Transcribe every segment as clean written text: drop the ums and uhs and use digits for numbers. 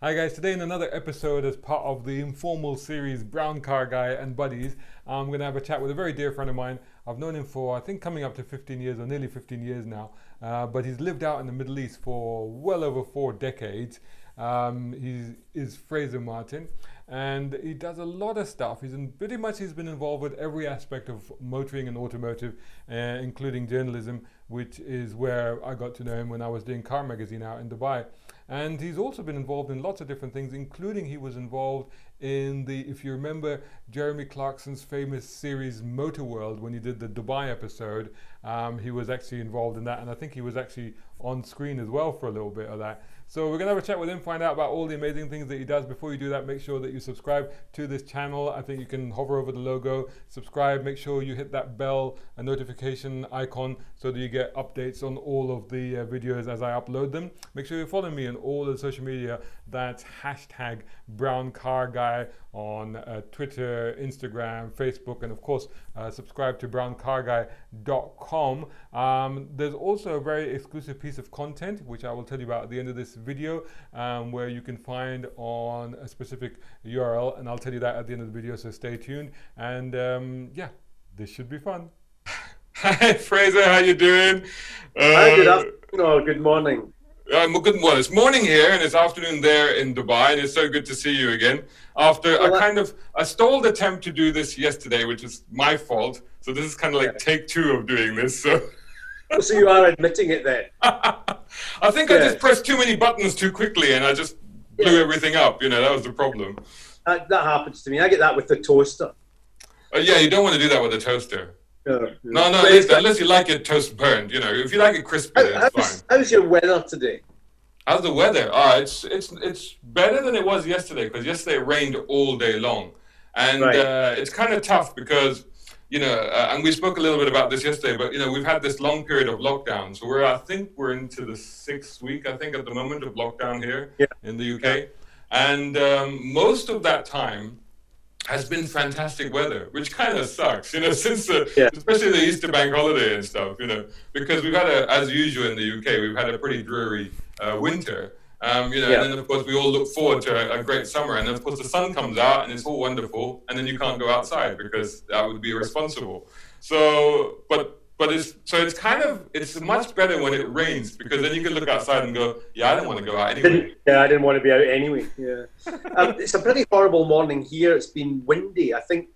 Hi guys, today in another episode as part of the informal series Brown Car Guy and Buddies, I'm going to have a chat with a very dear friend of mine. I've known him for I think coming up to 15 years or nearly 15 years now, but he's lived out in the Middle East for well over 4 decades. He is Fraser Martin, and he does a lot of stuff. He's been involved with every aspect of motoring and automotive, including journalism, which is where I got to know him when I was doing Car Magazine out in Dubai. And he's also been involved in lots of different things, including he was involved in the, if you remember, Jeremy Clarkson's famous series Motorworld, when he did the Dubai episode, he was actually involved in that, and I think he was actually on screen as well for a little bit of that. So we're going to have a chat with him, find out about all the amazing things that he does. Before you do that, make sure that you subscribe to this channel. I think you can hover over the logo, subscribe, make sure you hit that bell, a notification icon, so that you get updates on all of the videos as I upload them. Make sure you follow me on all the social media. That's hashtag BrownCarGuy on Twitter, Instagram, Facebook, and of course, subscribe to BrownCarGuy.com. There's also a very exclusive piece of content, which I will tell you about at the end of this video, where you can find on a specific URL, and I'll tell you that at the end of the video, so stay tuned. And yeah, this should be fun. Hi Fraser, how you doing? Hi, good afternoon or good morning. Good morning. It's morning here and it's afternoon there in Dubai, and it's so good to see you again. After a stalled attempt to do this yesterday, which is my fault. So this is kind of like take 2 of doing this. So you are admitting it then? I think I just pressed too many buttons too quickly and I just blew everything up. You know, that was the problem. That happens to me. I get that with the toaster. Yeah, you don't want to do that with a toaster. No, unless you like it toast burned. You know, if you like it crispy, it's fine. How's your weather today? How's the weather? It's better than it was yesterday, because yesterday it rained all day long, and it's kind of tough because and we spoke a little bit about this yesterday, but we've had this long period of lockdown, so I think we're into the 6th week, I think, at the moment of lockdown here in the UK, and most of that time has been fantastic weather, which kind of sucks, since especially the Easter bank holiday and stuff, because we've had as usual in the UK, we've had a pretty dreary winter, and then of course we all look forward to a great summer, and then of course the sun comes out and it's all wonderful, and then you can't go outside because that would be irresponsible. So, it's much better when it rains, because then you can look outside and go, I don't want to go out anyway. I didn't want to be out anyway. It's a pretty horrible morning here. It's been windy. I think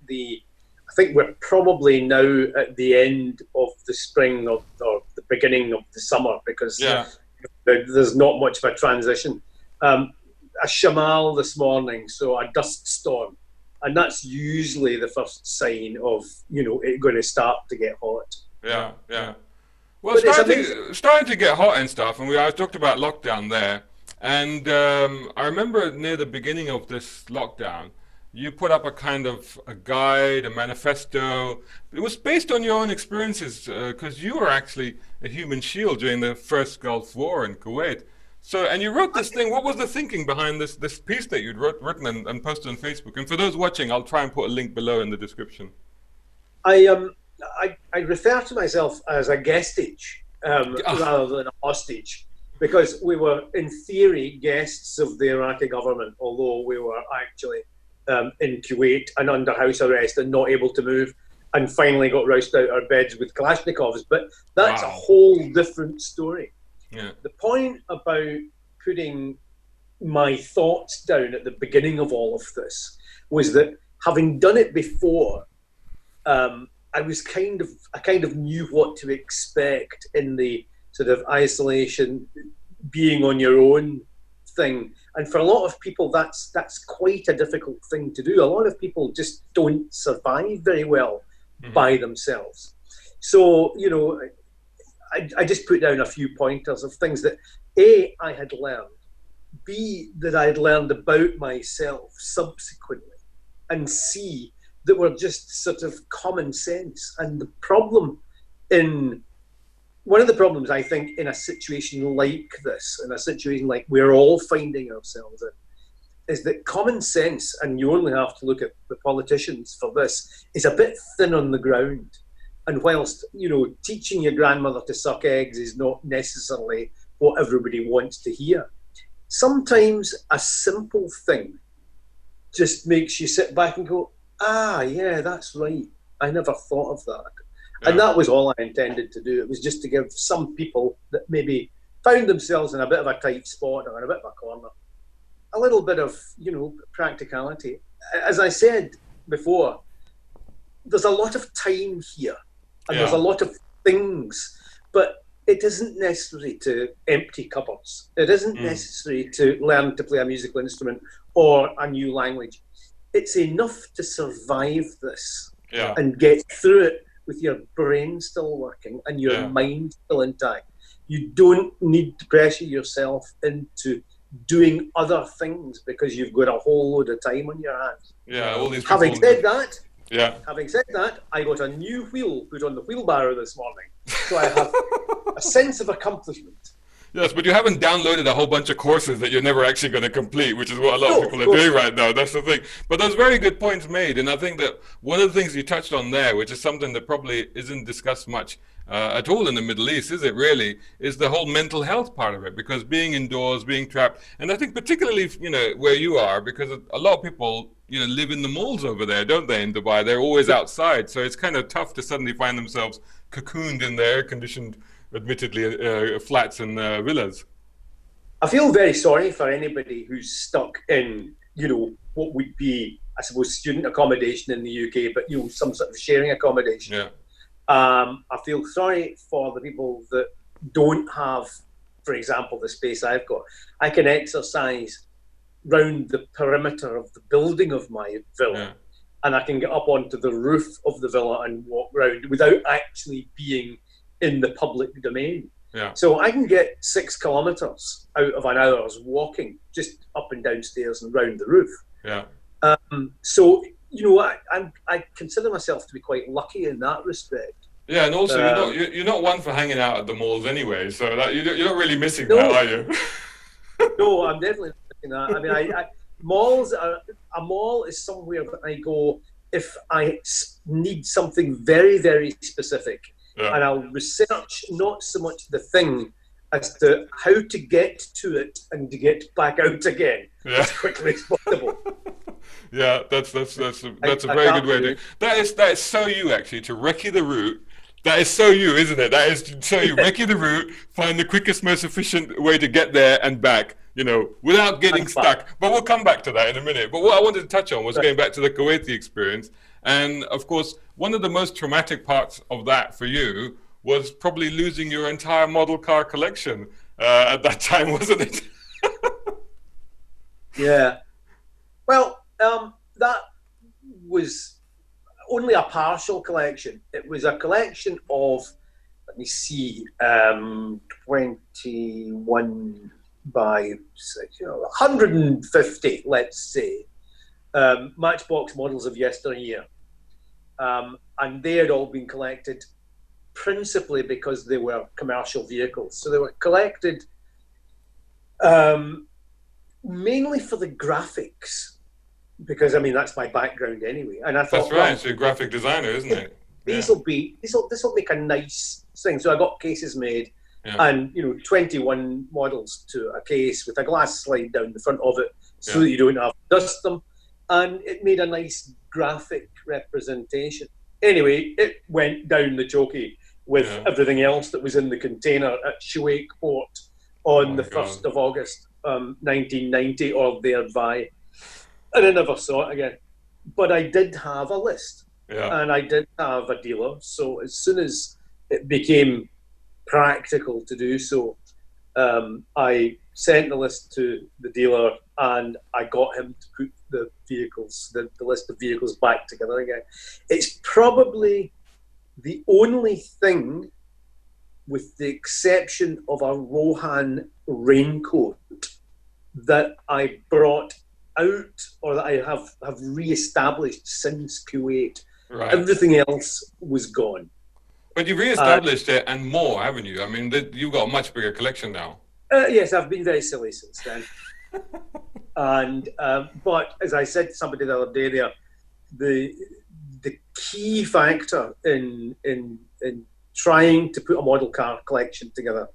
we're probably now at the end of the spring or the beginning of the summer, because there's not much of a transition. A shamal this morning, so a dust storm, and that's usually the first sign of it going to start to get hot. Yeah. Well, it's starting to get hot and stuff, and I talked about lockdown there, and I remember near the beginning of this lockdown, you put up a kind of a guide, a manifesto. It was based on your own experiences, because you were actually a human shield during the first Gulf War in Kuwait. So, and you wrote this thing. What was the thinking behind this piece that you'd written and posted on Facebook? And for those watching, I'll try and put a link below in the description. I refer to myself as a guestage rather than a hostage, because we were, in theory, guests of the Iraqi government, although we were actually in Kuwait and under house arrest and not able to move, and finally got roused out our beds with Kalashnikovs. But that's a whole different story. Yeah. The point about putting my thoughts down at the beginning of all of this was that, having done it before, I kind of knew what to expect in the sort of isolation, being on your own thing. And for a lot of people, that's quite a difficult thing to do. A lot of people just don't survive very well by themselves. So, I just put down a few pointers of things that A, I had learned, B, that I had learned about myself subsequently, and C, that were just sort of common sense. And one of the problems, I think, in a situation like this, in a situation like we're all finding ourselves in, is that common sense, and you only have to look at the politicians for this, is a bit thin on the ground. And whilst, teaching your grandmother to suck eggs is not necessarily what everybody wants to hear, sometimes a simple thing just makes you sit back and go, ah, yeah, that's right. I never thought of that. Yeah. And that was all I intended to do. It was just to give some people that maybe found themselves in a bit of a tight spot or in a bit of a corner a little bit of, practicality. As I said before, there's a lot of time here and there's a lot of things, but it isn't necessary to empty cupboards. It isn't necessary to learn to play a musical instrument or a new language. It's enough to survive this and get through it with your brain still working and your mind still intact. You don't need to pressure yourself into doing other things because you've got a whole load of time on your hands. Yeah, all these Having said that, I got a new wheel put on the wheelbarrow this morning, so I have a sense of accomplishment. Yes, but you haven't downloaded a whole bunch of courses that you're never actually going to complete, which is what a lot of people are doing right now. That's the thing. But those very good points made, and I think that one of the things you touched on there, which is something that probably isn't discussed much at all in the Middle East, is it really, is the whole mental health part of it, because being indoors, being trapped, and I think particularly, where you are, because a lot of people, live in the malls over there, don't they, in Dubai? They're always outside, so it's kind of tough to suddenly find themselves cocooned in their air-conditioned, admittedly, flats and villas. I feel very sorry for anybody who's stuck in, what would be, I suppose, student accommodation in the UK, but, some sort of sharing accommodation. Yeah. I feel sorry for the people that don't have, for example, the space I've got. I can exercise round the perimeter of the building of my villa, and I can get up onto the roof of the villa and walk round without actually being in the public domain. Yeah. So I can get 6 kilometres out of an hour's walking, just up and down stairs and round the roof. Yeah. So I consider myself to be quite lucky in that respect. Yeah, and also you're not one for hanging out at the malls anyway, so that you're not really missing that, are you? No, I'm definitely not missing that. I mean, a mall is somewhere that I go if I need something very, very specific, and I'll research not so much the thing as to how to get to it and to get back out again as quickly as possible. Yeah, that's a very good way to do it. That is so you, actually, to recce the route. That is so you, isn't it? That is so you, recce the route, find the quickest, most efficient way to get there and back, without getting stuck. But we'll come back to that in a minute. But what I wanted to touch on was going back to the Kuwaiti experience. And, of course, one of the most traumatic parts of that for you was probably losing your entire model car collection at that time, wasn't it? Yeah. Well, that was only a partial collection. It was a collection of, let me see, 21 by 150, let's say, Matchbox models of yesteryear. And they had all been collected principally because they were commercial vehicles. So they were collected mainly for the graphics, because I mean that's my background anyway. And I thought, that's right. So you're a graphic designer, isn't it? This will make a nice thing. So I got cases made, and 21 models to a case with a glass slide down the front of it, so that you don't have to dust them, and it made a nice graphic representation. Anyway, it went down the chokey with everything else that was in the container at Kuwait port on the 1st of August, 1990 or thereby. And I never saw it again. But I did have a list. Yeah. And I did have a dealer. So as soon as it became practical to do so, I sent the list to the dealer and I got him to put the vehicles, the list of vehicles back together again. It's probably the only thing, with the exception of a Rohan raincoat, that I brought out or that I have re-established since Kuwait. Right. Everything else was gone. But you've re-established it and more, haven't you? I mean, you've got a much bigger collection now. Yes, I've been very silly since then. And but as I said to somebody the other day, there, the key factor in trying to put a model car collection together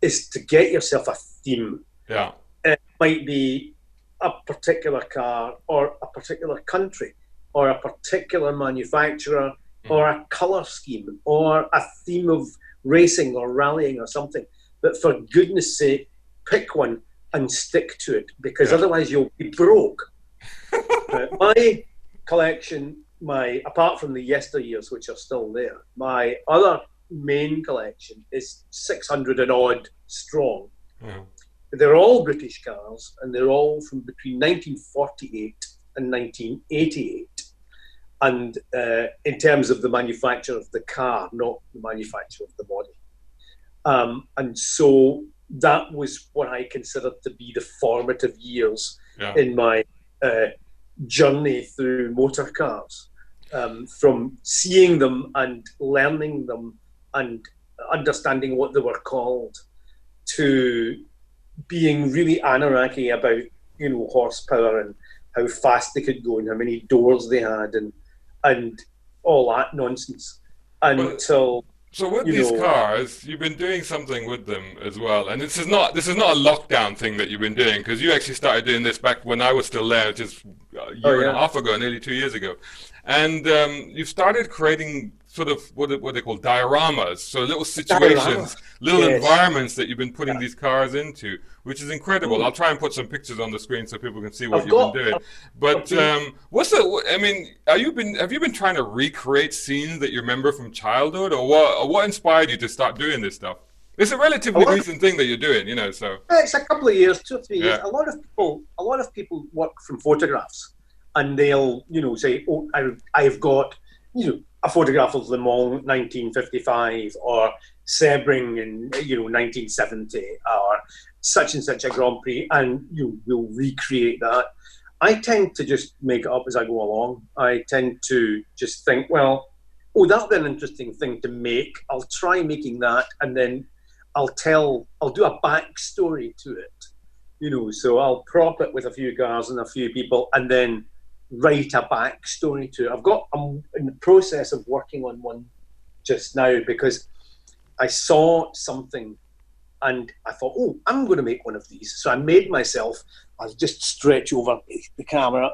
is to get yourself a theme. Yeah. My might be a particular car or a particular country or a particular manufacturer or a colour scheme or a theme of racing or rallying or something. But for goodness sake, pick one and stick to it, because otherwise you'll be broke. My collection, apart from the yesteryears, which are still there, my other main collection is 600 and odd strong. They're all British cars, and they're all from between 1948 and 1988. And in terms of the manufacture of the car, not the manufacture of the body. And so that was what I considered to be the formative years in my journey through motor cars. From seeing them and learning them and understanding what they were called, to being really anarchy about, horsepower and how fast they could go and how many doors they had and all that nonsense. Until so with these cars, you've been doing something with them as well, and this is not a lockdown thing that you've been doing, because you actually started doing this back when I was still there, just a year and a half ago, nearly 2 years ago, and you've started creating sort of what they call dioramas, so little situations, little environments that you've been putting these cars into, which is incredible. I'll try and put some pictures on the screen so people can see what you've been doing. But have you been trying to recreate scenes that you remember from childhood, or what inspired you to start doing this stuff? It's a relatively recent thing that you're doing, so. It's a couple of years, 2 or 3 years. A lot of people work from photographs, and they'll, say, "Oh, I've got, a photograph of Le Mans 1955 or Sebring in 1970 or such and such a Grand Prix," and we'll recreate that. I tend to just make it up as I go along. I tend to just think, well, that'll be an interesting thing to make. I'll try making that, and then I'll do a backstory to it. So I'll prop it with a few cars and a few people, and then write a backstory to it. I'm in the process of working on one just now, because I saw something and I thought, I'm going to make one of these. So I made myself, I'll just stretch over the camera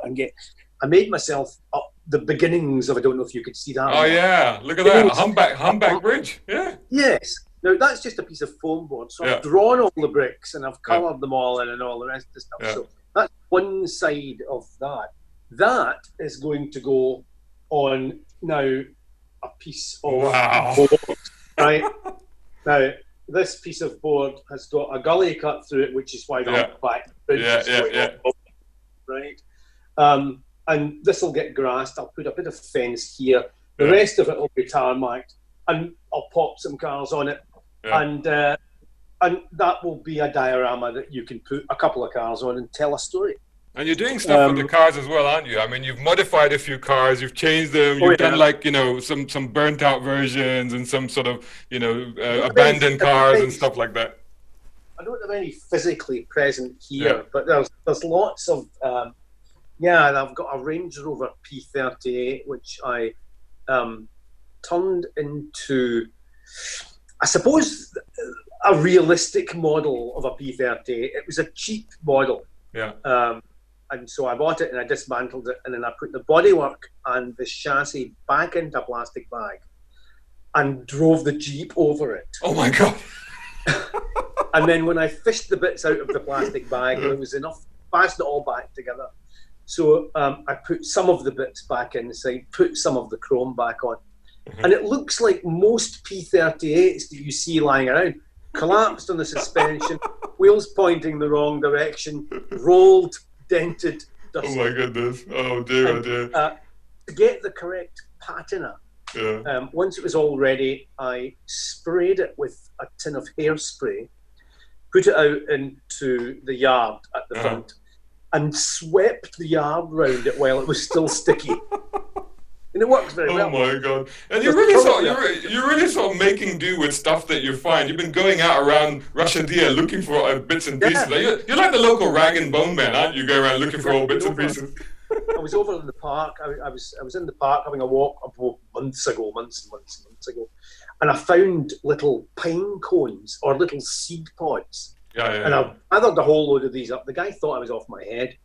I made myself up the beginnings of, I don't know if you could see that. Oh yeah, look at that, humpback bridge. Yeah. Yes. Now that's just a piece of foam board. So I've drawn all the bricks and I've coloured them all in and all the rest of the stuff. So that's one side of that. That is going to go on now a piece of board, right? Now, this piece of board has got a gully cut through it, which is why the humpback bridge is going on, right? And this will get grassed. I'll put a bit of fence here. The rest of it will be tarmacked, and I'll pop some cars on it, and that will be a diorama that you can put a couple of cars on and tell a story. And you're doing stuff with the cars as well, aren't you? I mean, you've modified a few cars, you've changed them, you've done some burnt out versions and some sort of, abandoned cars and stuff like that. I don't have any physically present here, but there's lots of, and I've got a Range Rover P38, which I turned into, I suppose, a realistic model of a P38. It was a cheap model. And so I bought it and I dismantled it, and then I put the bodywork and the chassis back into a plastic bag and drove the Jeep over it. Oh my God. And then when I fished the bits out of the plastic bag, there was enough, fastened it all back together. So I put some of the bits back inside, put some of the chrome back on. And it looks like most P38s that you see lying around, collapsed on the suspension, wheels pointing the wrong direction, rolled, dented, dusted. Oh my goodness. Oh dear, oh dear. To get the correct patina, once it was all ready, I sprayed it with a tin of hairspray, put it out into the yard at the front, and swept the yard round it while it was still sticky. And it works very well. Oh my God! And you're really sort of making do with stuff that you find. You've been going out around Russia looking for bits and pieces. You're like the local rag and bone man, aren't you? Go around looking for all bits and pieces. I was over in the park. I was in the park having a walk months and months ago, and I found little pine cones or little seed pods And I gathered a whole load of these up. The guy thought I was off my head,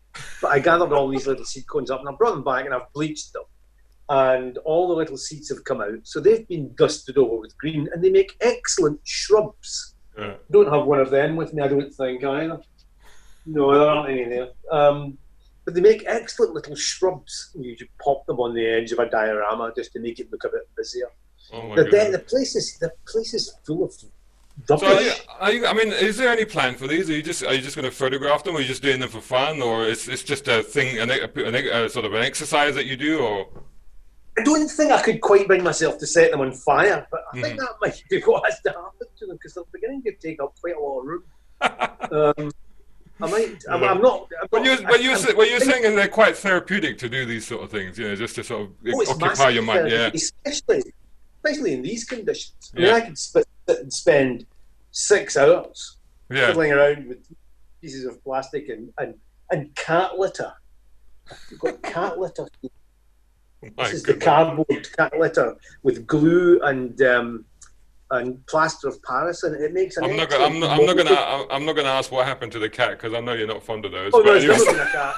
but I gathered all these little seed cones up and I brought them back and I've bleached them. And all the little seeds have come out. So they've been dusted over with green and they make excellent shrubs. Yeah. Don't have one of them with me, I don't think, either. No, there aren't any there. But they make excellent little shrubs. You just pop them on the edge of a diorama just to make it look a bit busier. Oh my the place is full of rubbish. So I mean, is there any plan for these? Are you just going to photograph them, or are you just doing them for fun, or it's just a thing, sort of an exercise that you do, or? I don't think I could quite bring myself to set them on fire, but I think that might be what has to happen to them because they're beginning to take up quite a lot of room. I might. Yeah. I'm not. What you're saying is they're quite therapeutic to do these sort of things, just to sort of occupy your mind. Yeah. Especially in these conditions. I mean, I could sit and spend 6 hours fiddling around with pieces of plastic and cat litter. We've got cat litter. This is the cardboard cat litter with glue and plaster of Paris, and it makes. I'm not gonna ask what happened to the cat because I know you're not fond of those. Oh no, it's never been a cat.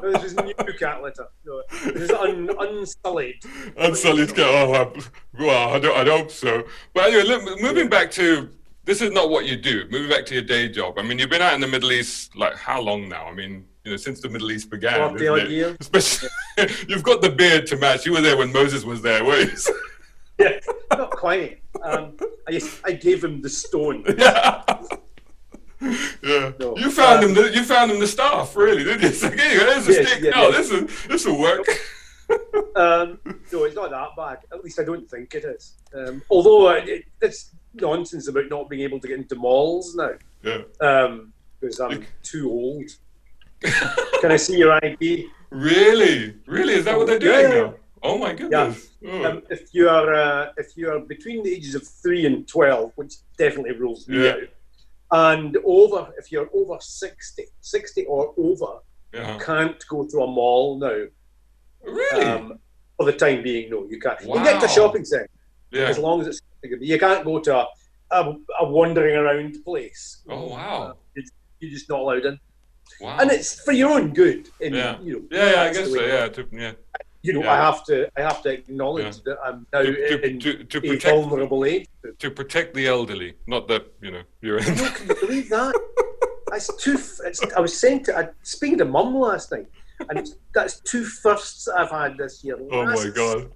No, this is new cat litter. No, this is unsullied. Unsullied cat. Oh, well, I hope so. But anyway, moving back to this is not what you do. Moving back to your day job. I mean, you've been out in the Middle East like how long now? I mean, since the Middle East began. 40 odd years. Especially, you've got the beard to match. You were there when Moses was there, weren't you? Yeah, not quite. I gave him the stone. Yeah. No, you found him. You found him the staff, really, didn't you? It's like, hey, there's a stick. No, this will work. No, it's not that bad. At least I don't think it is. Although it's nonsense about not being able to get into malls now. Yeah. Because I'm too old. Can I see your ID? Really? Really? Is that what they're doing now? Oh my goodness! Yeah. If you are between the ages of 3 and 12, which definitely rules me out, and if you're over 60 or over, you can't go to a mall now. Really? For the time being, no, you can't. Wow. You can get to a shopping centre as long as it's. You can't go to a wandering around place. Oh wow! You're just not allowed in. Wow. And it's for your own good. I guess so. Yeah. I have to acknowledge that I'm now in a vulnerable age. To protect the elderly, not that you're in. Can you believe that? I was saying speaking to Mum last night, and that's 2 firsts I've had this year. My God!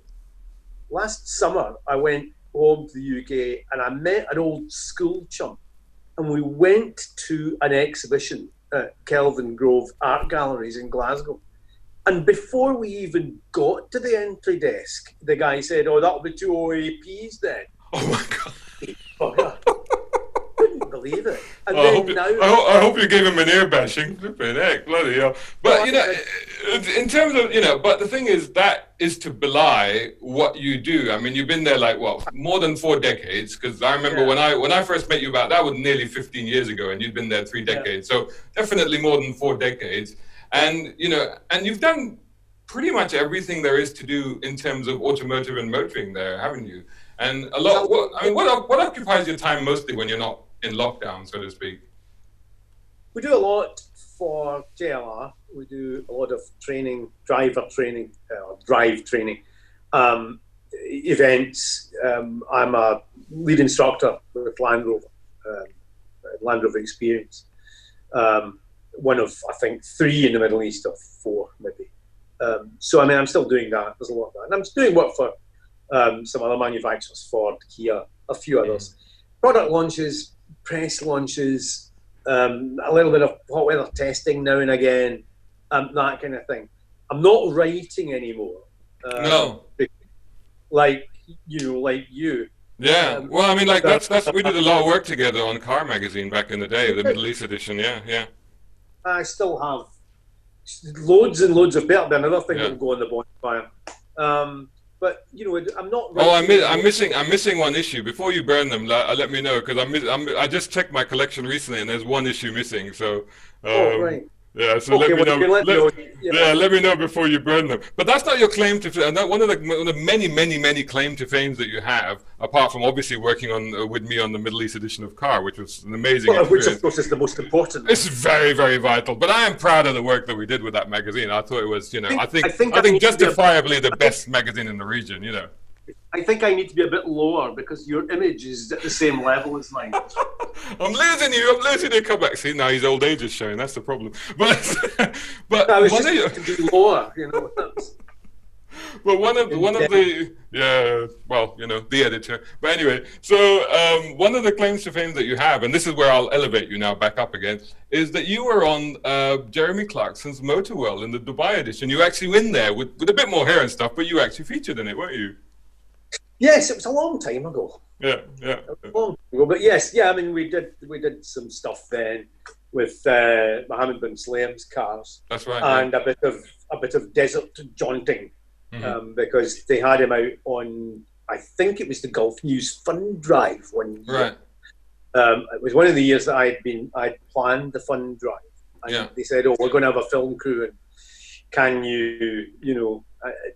Last summer, I went home to the UK and I met an old school chum, and we went to an exhibition at Kelvin Grove Art Galleries in Glasgow. And before we even got to the entry desk, the guy said, "Oh, that'll be 2 OAPs then." Oh my God! Couldn't believe it. And I hope you gave him an ear bashing. Flipping heck, bloody hell! But in terms of but the thing is that is to belie what you do. I mean, you've been there like more than 4 decades. Because I remember when I first met you that was nearly 15 years ago, and you'd been there 3 decades. So definitely more than 4 decades. And and you've done pretty much everything there is to do in terms of automotive and motoring there, haven't you? And a lot. What occupies your time mostly when you're not in lockdown, so to speak? We do a lot for JLR. We do a lot of training, driver training, drive training, events. I'm a lead instructor with Land Rover Experience. One of, I think, 3 in the Middle East, or 4 maybe. So, I mean, I'm still doing that. There's a lot of that. And I'm doing work for some other manufacturers, Ford, Kia, a few others. Product launches, press launches, a little bit of hot weather testing now and again, that kind of thing. I'm not writing anymore. No. Like you. Yeah, well, I mean, like that's we did a lot of work together on Car Magazine back in the day, the Middle East edition. Yeah. I still have loads and loads of better than another thing that will go on the bonfire. But I'm not. Oh, I'm missing one issue. Before you burn them, let me know because I just checked my collection recently and there's one issue missing. So. Right. Yeah, so Okay, let me know. yeah. Let me know before you burn them. But that's not your claim to fame. One of the many claim to fames that you have, apart from obviously working on with me on the Middle East edition of Car, which was an amazing experience. Which of course is the most important. It's very, very vital. But I am proud of the work that we did with that magazine. I thought it was, I think justifiably the best magazine in the region. I think I need to be a bit lower because your image is at the same level as mine. I'm losing your comeback. See, now his old age is showing. That's the problem. But I was just to be lower, But one of the the editor. But anyway, so one of the claims to fame that you have, and this is where I'll elevate you now back up again, is that you were on Jeremy Clarkson's Motorworld in the Dubai edition. You actually were in there with a bit more hair and stuff, but you actually featured in it, weren't you? Yes, it was a long time ago. Yeah. A long time ago, but yes, I mean, we did some stuff then with Mohammed Ben Sulayem's cars. That's right. And a bit of desert jaunting, because they had him out on, I think it was the Gulf News Fund Drive one year. Right. It was one of the years that I'd planned the fund drive, and they said, "Oh, we're going to have a film crew, and can you,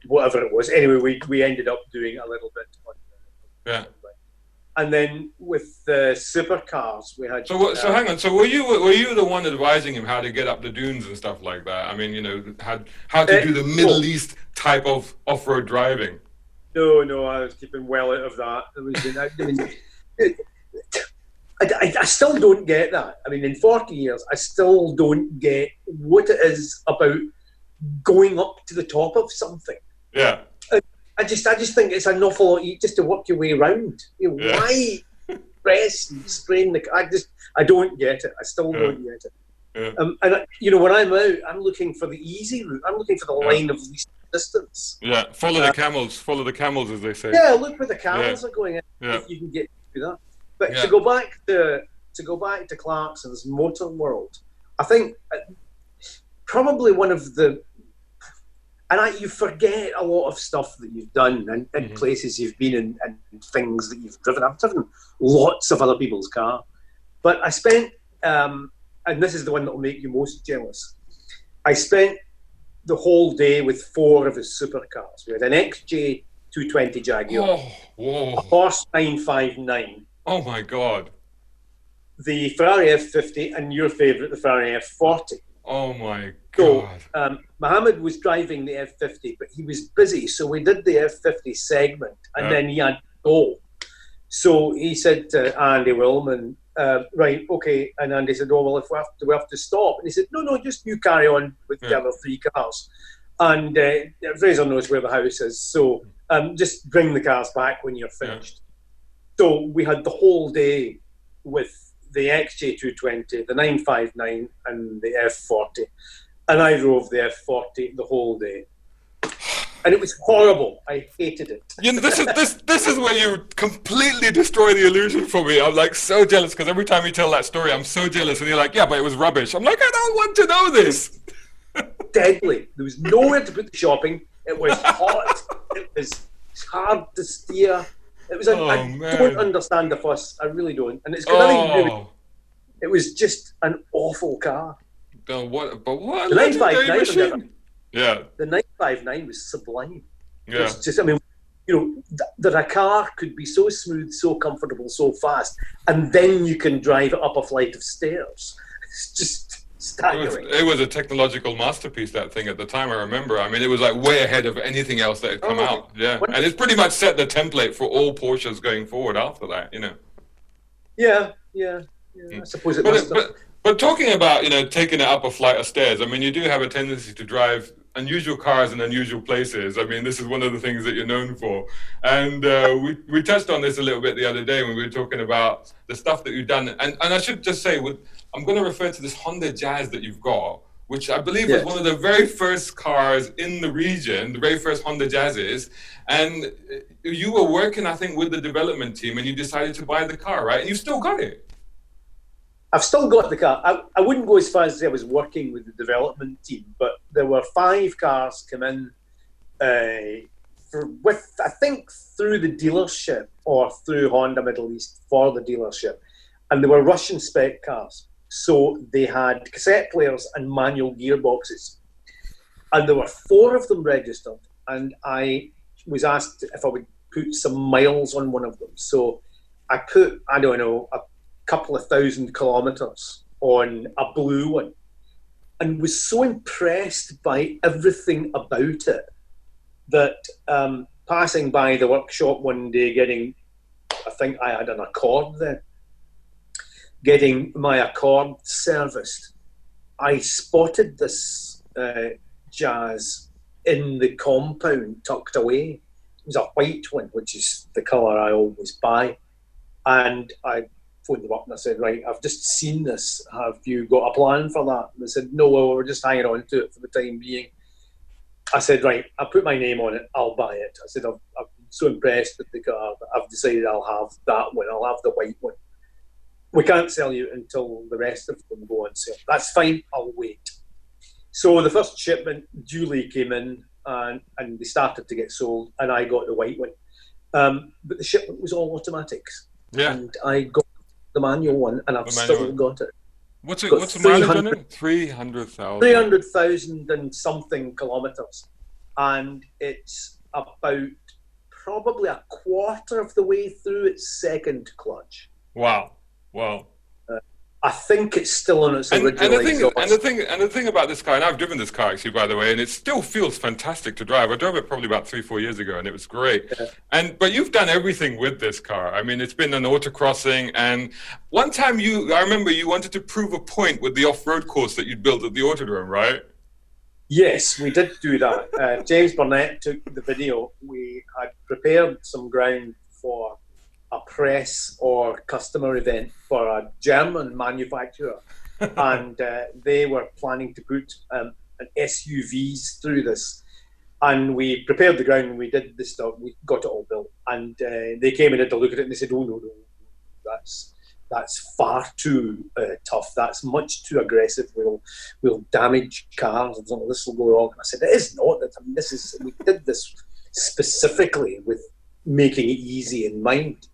whatever it was." Anyway, we ended up doing a little bit on and then with the supercars we had. So hang on. So were you the one advising him how to get up the dunes and stuff like that? I mean, how to do the Middle East type of off-road driving? No, I was keeping well out of that. I still don't get that. I mean, in 40 years, I still don't get what it is about going up to the top of something. Yeah. I just think it's an awful lot just to work your way around. Why press and strain the? I don't get it. I still don't get it. Yeah. And when I'm out, I'm looking for the easy route. I'm looking for the line of least distance. Yeah, follow the camels. Follow the camels, as they say. Yeah, look where the camels are going. If you can get to that. But to go back to Clarkson's Motorworld, I think probably one of the. And you forget a lot of stuff that you've done and places you've been in and things that you've driven. I've driven lots of other people's cars. But I spent, and this is the one that will make you most jealous, I spent the whole day with 4 of his supercars. We had an XJ220 Jaguar, a Porsche 959. Oh my God. The Ferrari F50 and your favourite, the Ferrari F40. Oh my God. So Mohammed was driving the F50, but he was busy, so we did the F50 segment, and then he had to go. So he said to Andy Willman, right, okay, and Andy said, oh, well, do we have to stop? And he said, no, just you carry on with the other 3 cars. And Fraser knows where the house is, so just bring the cars back when you're finished. So we had the whole day with the XJ220, the 959 and the F40. And I drove the F40 the whole day. And it was horrible. I hated it. This is where you completely destroy the illusion for me. I'm like so jealous because every time you tell that story, I'm so jealous. And you're like, yeah, but it was rubbish. I'm like, I don't want to know this. Deadly. There was nowhere to put the shopping. It was hot. It was hard to steer. It was. I don't understand the fuss. I really don't. And it's got nothing to do with. It was just an awful car. What? The 959. Yeah. The 959 was sublime. Yeah. It's just, I mean, that a car could be so smooth, so comfortable, so fast, and then you can drive it up a flight of stairs. It's just staggering. It was a technological masterpiece, that thing, at the time, I remember. I mean, it was like way ahead of anything else that had come out. Yeah. And it's pretty much set the template for all Porsches going forward after that, Yeah. I suppose it must have. But talking about, taking it up a flight of stairs, I mean, you do have a tendency to drive unusual cars in unusual places. I mean, this is one of the things that you're known for. And we touched on this a little bit the other day when we were talking about the stuff that you've done. And I should just say, I'm going to refer to this Honda Jazz that you've got, which I believe was one of the very first cars in the region, the very first Honda Jazzes. And you were working, I think, with the development team, and you decided to buy the car, right? And you still got it. I've still got the car. I wouldn't go as far as I was working with the development team, but there were 5 cars come in I think through the dealership or through Honda Middle East for the dealership, and they were Russian spec cars. So they had cassette players and manual gearboxes. And there were 4 of them registered. And I was asked if I would put some miles on one of them. So I put, I don't know, a couple of 1,000 kilometers on a blue one, and was so impressed by everything about it that passing by the workshop one day, I think I had an Accord then, getting my Accord serviced, I spotted this Jazz in the compound tucked away. It was a white one, which is the colour I always buy. And I phoned them up and I said, right, I've just seen this. Have you got a plan for that? And they said, no, well, we're just hanging on to it for the time being. I said, right, I'll put my name on it. I'll buy it. I said, I've been so impressed with the car that I've decided I'll have that one. I'll have the white one. We can't sell you until the rest of them go on sale. That's fine. I'll wait. So the first shipment duly came in and they started to get sold, and I got the white one. But the shipment was all automatics. Yeah. And I got the manual one, and I've still got it. What's the mileage on it? 300,000. 300,000 and something kilometres. And it's about probably a quarter of the way through its second clutch. Wow. Wow. I think it's still on its original exhaust. And the thing about this car, and I've driven this car actually, by the way, and it still feels fantastic to drive. I drove it probably about 3-4 years ago, and it was great. Yeah. But you've done everything with this car. I mean, it's been an autocrossing, and one time I remember you wanted to prove a point with the off-road course that you'd built at the Autodrome, right? Yes, we did do that. James Burnett took the video. We had prepared some ground for a press or customer event for a German manufacturer, and they were planning to put an SUVs through this, and we prepared the ground and we did the stuff. We got it all built, and they came in and had to look at it and they said, "Oh no, that's far too tough. That's much too aggressive. We'll damage cars. And this will go wrong." And I said, "It is not. I mean, we did this specifically with making it easy in mind."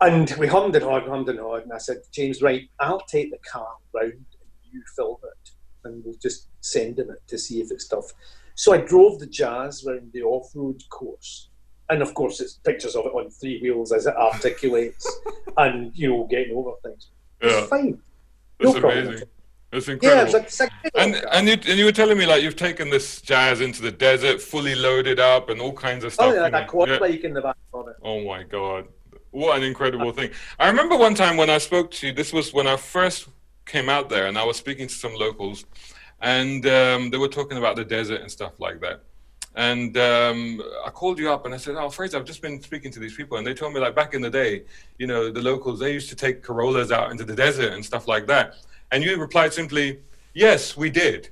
And we hummed and hawed, and I said, "James, right, I'll take the car round and you film it, and we'll just send him it to see if it's tough." So I drove the Jazz round the off-road course, and of course it's pictures of it on 3 wheels as it articulates and, getting over things. It's fine. That's amazing. That's incredible. Yeah, it's like you were telling me, like, you've taken this Jazz into the desert, fully loaded up and all kinds of stuff. Oh yeah, that quad bike in the back of it. Oh my God. What an incredible thing. I remember one time when I spoke to you, this was when I first came out there, and I was speaking to some locals, and they were talking about the desert and stuff like that. And I called you up and I said, "Oh, Fraser, I've just been speaking to these people." And they told me, like, back in the day, the locals, they used to take Corollas out into the desert and stuff like that. And you replied simply, "Yes, we did."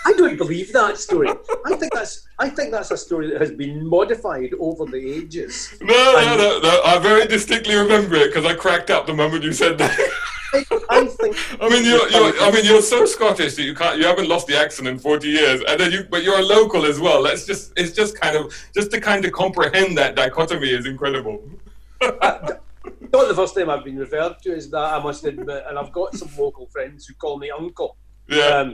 I don't believe that story. I think that's a story that has been modified over the ages. No. I very distinctly remember it because I cracked up the moment you said that. I mean, you're so Scottish that you haven't lost the accent in 40 years, and then but you're a local as well. It's just to kind of comprehend that dichotomy is incredible. Not the first time I've been referred to as that, I must admit, and I've got some local friends who call me uncle. Yeah.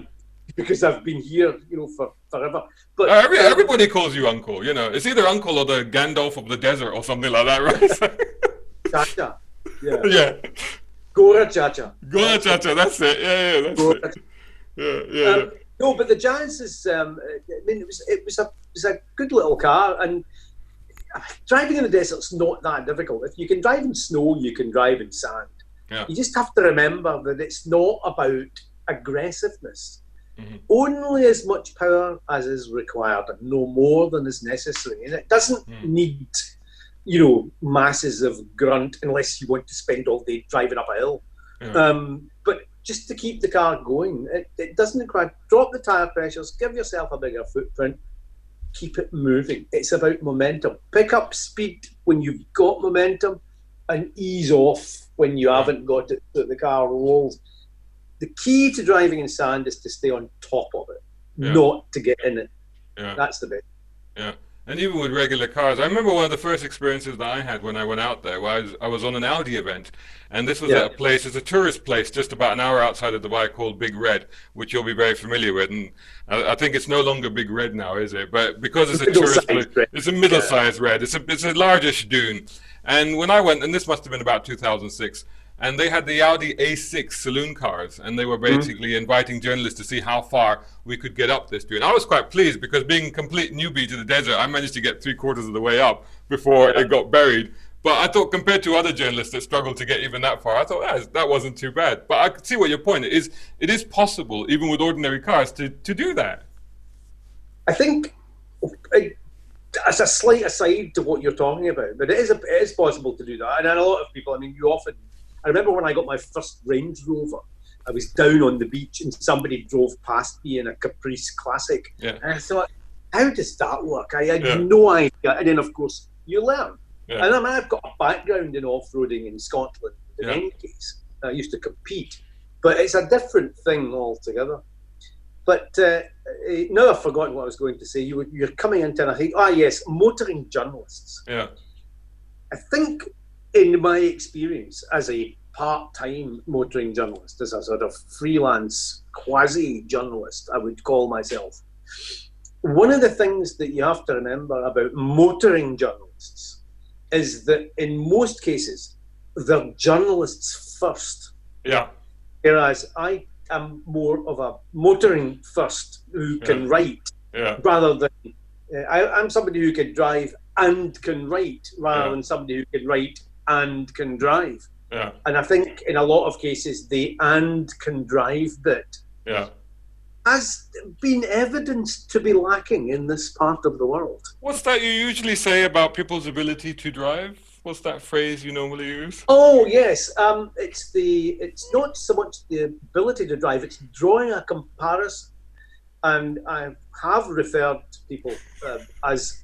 Because I've been here, for forever. But everybody calls you uncle. It's either uncle or the Gandalf of the desert or something like that, right? Chacha. Yeah. Yeah. Gora Chacha. Gora Chacha. That's it. Yeah. That's it. Yeah. No, but the Jazz is. It was a good little car, and driving in the desert's not that difficult. If you can drive in snow, you can drive in sand. Yeah. You just have to remember that it's not about aggressiveness. Mm-hmm. Only as much power as is required, and no more than is necessary. And it doesn't need, masses of grunt unless you want to spend all day driving up a hill. Yeah. But just to keep the car going, it doesn't require. Drop the tyre pressures, give yourself a bigger footprint, keep it moving. It's about momentum. Pick up speed when you've got momentum, and ease off when you haven't got it, so the car rolls. The key to driving in sand is to stay on top of it, not to get in it. Yeah. That's the bit. Yeah. And even with regular cars, I remember one of the first experiences that I had when I went out there. Where I was on an Audi event, and this was at a place, it's a tourist place just about an hour outside of Dubai called Big Red, which you'll be very familiar with. And I think it's no longer Big Red now, is it? But because it's a tourist place, it's a middle-sized red. It's a largish dune. And when I went, and this must have been about 2006, and they had the Audi A6 saloon cars, and they were basically inviting journalists to see how far we could get up this dune. I was quite pleased because being a complete newbie to the desert, I managed to get 3/4 of the way up before it got buried. But I thought compared to other journalists that struggled to get even that far, I thought that wasn't too bad. But I could see what your point is. It is possible, even with ordinary cars, to do that. I think, as a slight aside to what you're talking about, but it is possible to do that. And a lot of people, I mean, I remember when I got my first Range Rover, I was down on the beach and somebody drove past me in a Caprice Classic. Yeah. And I thought, how does that work? I had no idea. And then, of course, you learn. Yeah. And I mean, I've got a background in off-roading in Scotland in any case. I used to compete. But it's a different thing altogether. But now I've forgotten what I was going to say. You're coming into, and I think, yes, motoring journalists. Yeah. I think, in my experience as a part-time motoring journalist, as a sort of freelance quasi-journalist, I would call myself, one of the things that you have to remember about motoring journalists is that in most cases, they're journalists first. Yeah. Whereas I am more of a motoring first who can write rather than I'm somebody who can drive and can write rather than somebody who can write and can drive. Yeah. And I think in a lot of cases the and can drive bit has been evidenced to be lacking in this part of the world. What's that you usually say about people's ability to drive? What's that phrase you normally use? Oh yes, it's not so much the ability to drive; it's drawing a comparison. And I have referred to people as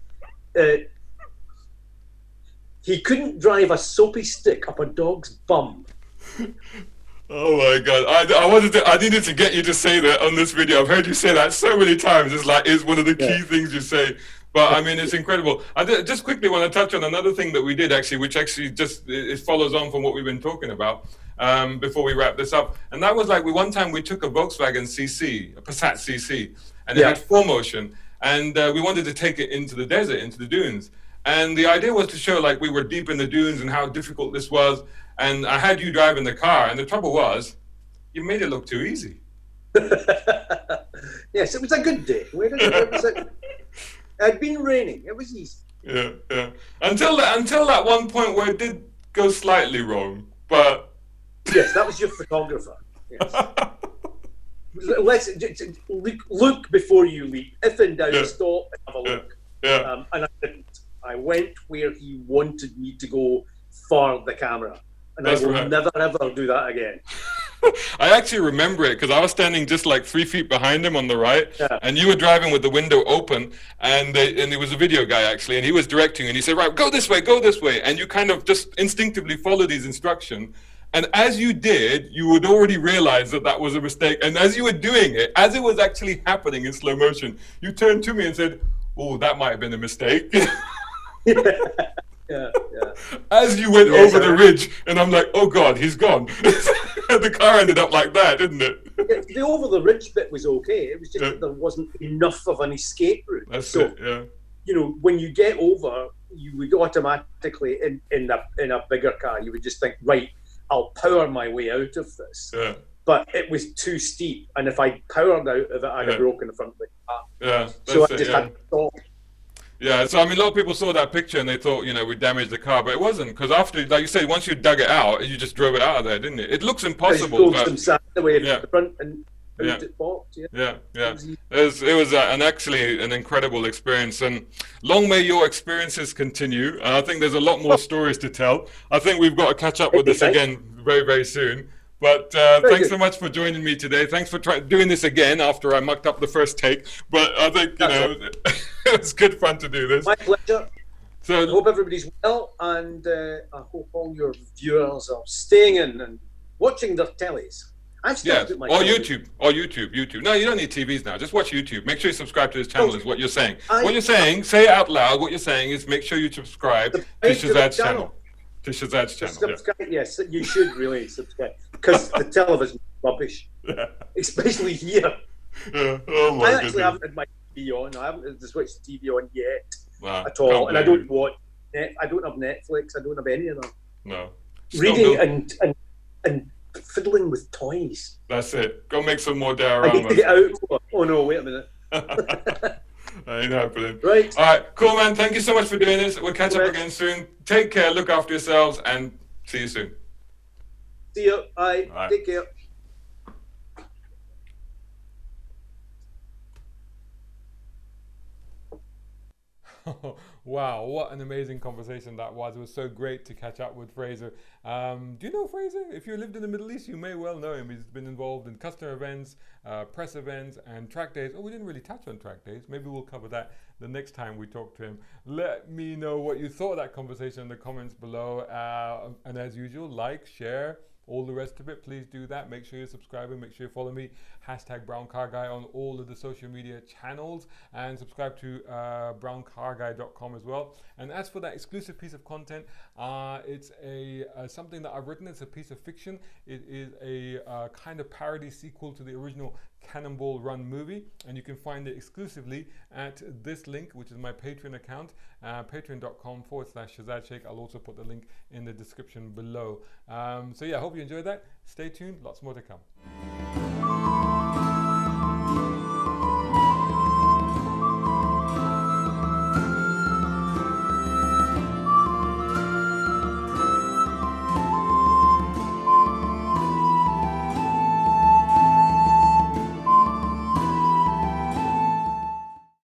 he couldn't drive a soapy stick up a dog's bum. Oh my God! I needed to get you to say that on this video. I've heard you say that so many times. It's one of the key things you say. But I mean, it's incredible. I just quickly want to touch on another thing that we did actually, which actually it follows on from what we've been talking about before we wrap this up. And that was like one time we took a Volkswagen CC, a Passat CC, and it had 4Motion, and we wanted to take it into the desert, into the dunes. And the idea was to show like we were deep in the dunes and how difficult this was. And I had you driving the car, and the trouble was, you made it look too easy. Yes, it was a good day. It had been raining. It was easy. Yeah. Until that one point where it did go slightly wrong, but yes, that was your photographer. Yes. Let's look before you leap. If in doubt, stop and have a look. Yeah. And I didn't. I went where he wanted me to go for the camera, and I will never ever do that again. I actually remember it because I was standing just like 3 feet behind him on the right, and you were driving with the window open, and it was a video guy actually, and he was directing you, and he said, right, go this way, and you kind of just instinctively followed his instruction. And as you did, you would already realize that was a mistake. And as you were doing it, as it was actually happening in slow motion, you turned to me and said, oh, that might have been a mistake. Yeah. As you went over the ridge, and I'm like, oh God, he's gone. The car ended up like that, didn't it? The over the ridge bit was okay. It was just that there wasn't enough of an escape route. That's it. You know, when you get over, you would automatically in a bigger car, you would just think, right, I'll power my way out of this. Yeah. But it was too steep, and if I powered out of it, I'd have broken the front of the car. Yeah. So I just had to stop. Yeah, so I mean, a lot of people saw that picture and they thought, we damaged the car, but it wasn't, because after, like you said, once you dug it out, you just drove it out of there, didn't it? It looks impossible. I some sand away from the front and out it popped. Yeah. It was actually an incredible experience, and long may your experiences continue. I think there's a lot more stories to tell. I think we've got to catch up with this again very, very soon. But thanks so much for joining me today. Thanks for doing this again after I mucked up the first take. But I think, it was good fun to do this. My pleasure. So I hope everybody's well, and I hope all your viewers are staying in and watching their tellies. I've started Yes, or YouTube. No, you don't need TVs now. Just watch YouTube. Make sure you subscribe to his channel. Is what you're saying. What you're saying, say it out loud. What you're saying is make sure you subscribe to Shazad's channel. To Shazad's channel. Subscribe, yes, you should really subscribe because the television is rubbish, especially here. Yeah. Oh my I actually goodness. haven't had my TV on. I haven't had to switch the TV on yet at Can't all, and I blame don't watch. I don't have Netflix. I don't have any of that. No. Reading and fiddling with toys. That's it. Go make some more I need to dioramas. get out. Oh no! Wait a minute. Ain't happening. Right. All right, cool, man. Thank you so much for doing this. We'll catch up again soon. Take care. Look after yourselves, and see you soon. See you. Bye. Bye. Take care. Wow, what an amazing conversation that was. It was so great to catch up with Fraser. Do you know Fraser? If you lived in the Middle East, you may well know him. He's been involved in customer events, press events, and track days. Oh, we didn't really touch on track days. Maybe we'll cover that the next time we talk to him. Let me know what you thought of that conversation in the comments below. And as usual, like, share, all the rest of it. Please do that. Make sure you're subscribing. Make sure you follow me. #BrownCarGuy on all of the social media channels. And subscribe to BrownCarGuy.com as well. And as for that exclusive piece of content, it's something that I've written. It's a piece of fiction. It is a kind of parody sequel to the original Cannonball Run movie. And you can find it exclusively at this link, which is my Patreon account, patreon.com/ShazadShake. I'll also put the link in the description below. So yeah, I hope you enjoyed that. Stay tuned. Lots more to come.